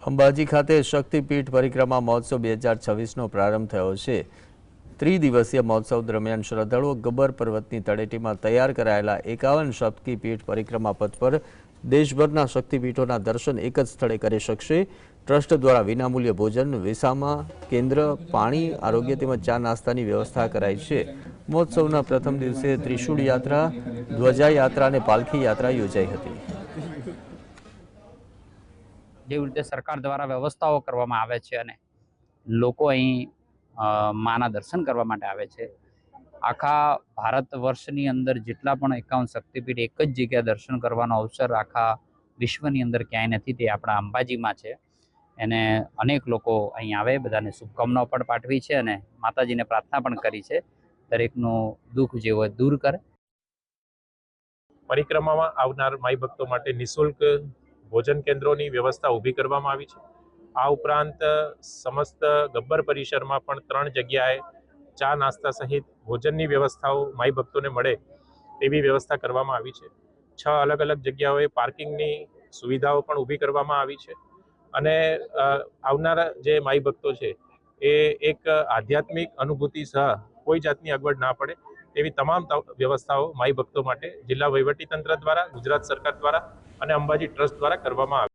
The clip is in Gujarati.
અંબાજી ખાતે શક્તિપીઠ પરિક્રમા મહોત્સવ 2026નો પ્રારંભ થયો છે। ત્રિદિવસીય મહોત્સવ દરમિયાન શ્રદ્ધાળુઓ ગબ્બર પર્વતની તળેટીમાં તૈયાર કરાયેલા 51 શક્તિપીઠ પરિક્રમા પથ પર દેશભરના શક્તિપીઠોના દર્શન એક જ સ્થળે કરી શકશે। ટ્રસ્ટ દ્વારા વિનામૂલ્ય ભોજન, વિસામા કેન્દ્ર, પાણી, આરોગ્ય તેમજ ચા નાસ્તાની વ્યવસ્થા કરાઈ છે। મહોત્સવના પ્રથમ દિવસે ત્રિશૂળ યાત્રા, ધ્વજા યાત્રા અને પાલખી યાત્રા યોજાઈ હતી। જેવી રીતે સરકાર દ્વારા વ્યવસ્થાઓ કરવામાં આવે છે અને લોકો અહીં માના દર્શન કરવા માટે આવે છે। આખા ભારત વર્ષની અંદર જેટલા પણ 51 શક્તિપીઠ એક જ જગ્યાએ દર્શન કરવાનો અવસર આખા વિશ્વની અંદર ક્યાંય નથી, તે આપણા અંબાજીમાં છે। એને અનેક લોકો અહીં આવે, બધાને શુભકામનાઓ પણ પાઠવી છે અને માતાજીને પ્રાર્થના પણ કરી છે દરેકનું દુઃખ જે હોય દૂર કરે। પરિક્રમામાં આવનાર માઈ ભક્તો માટે નિઃશુલ્ક ભોજન કેન્દ્રોની વ્યવસ્થા ઊભી કરવામાં આવી છે। આ ઉપરાંત સમસ્ત ગબ્બર પરિસરમાં પણ 3 જગ્યાએ ચા નાસ્તા સહિત ભોજનની વ્યવસ્થાઓ માઈ ભક્તોને મળે તેવી વ્યવસ્થા કરવામાં આવી છે। 6 અલગ અલગ જગ્યાઓએ પાર્કિંગની સુવિધાઓ પણ ઊભી કરવામાં આવી છે અને આવનારા જે માઈ ભક્તો છે એ એક આધ્યાત્મિક અનુભૂતિ સહ કોઈ જાતની અગવડ ના પડે તેવી તમામ વ્યવસ્થાઓ માઈ ભક્તો માટે જિલ્લા વહીવટીતંત્ર દ્વારા, ગુજરાત સરકાર દ્વારા અને અંબાજી ટ્રસ્ટ દ્વારા કરવામાં આવી।